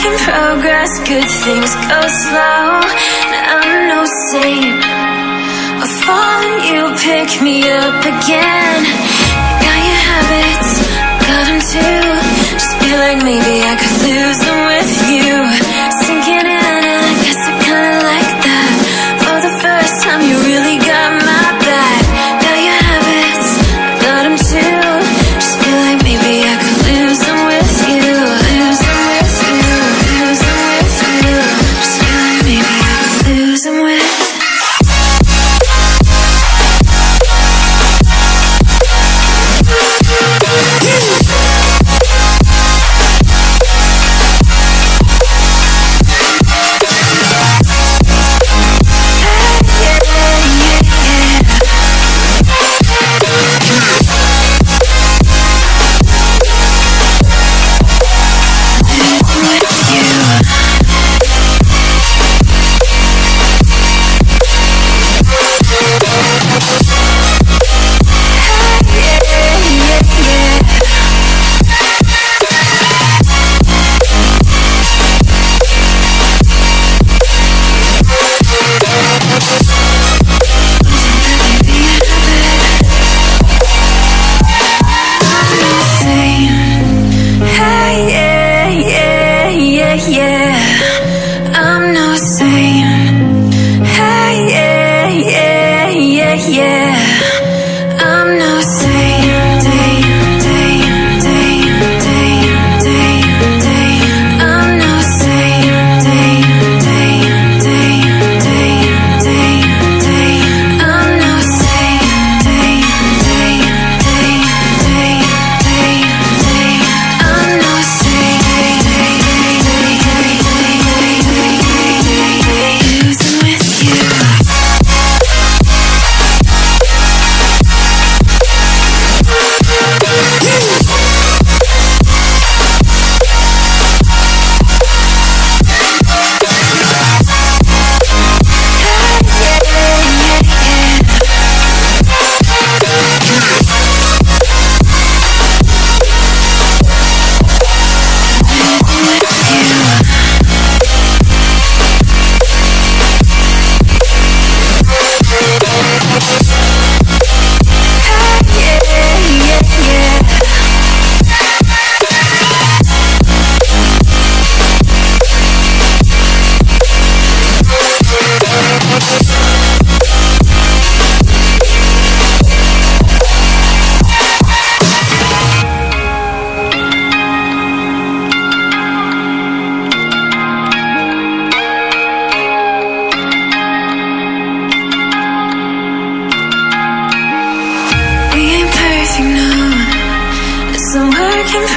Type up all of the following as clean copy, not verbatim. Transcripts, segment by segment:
in progress, good things go slow. I'm no saint. I fall and you pick me up again. Got your habits, got them too. Just feel like maybe I could lose them with you. Sinking in, and I guess I kinda like that. For the first time you really got my back. Got your habits, got them too. Just feel like maybe I could lose them with you. Lose them with you, lose them with you. Just feel like maybe I could lose them with you.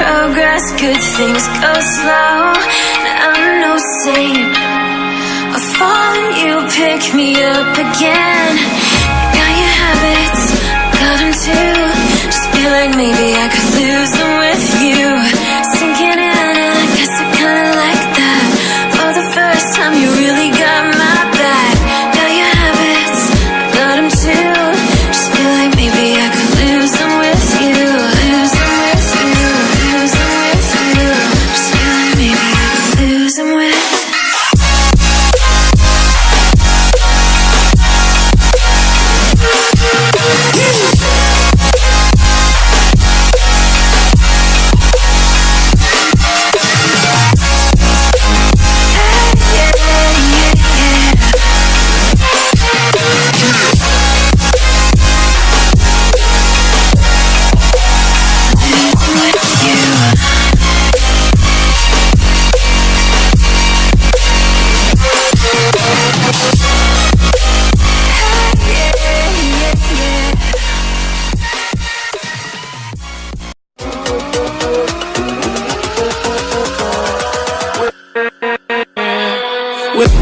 Progress, good things go slow. I'm no saint. I fall and you pick me up again. Got your habits, got them too. Just feel like maybe I could lose them with you. Sinking in, and I guess I kinda like that. For the first time you really got my back. Got your habits, got them too. Just feel like maybe I could lose them with you. Lose them with you, lose them with you. Just feel like maybe I could lose them with you. With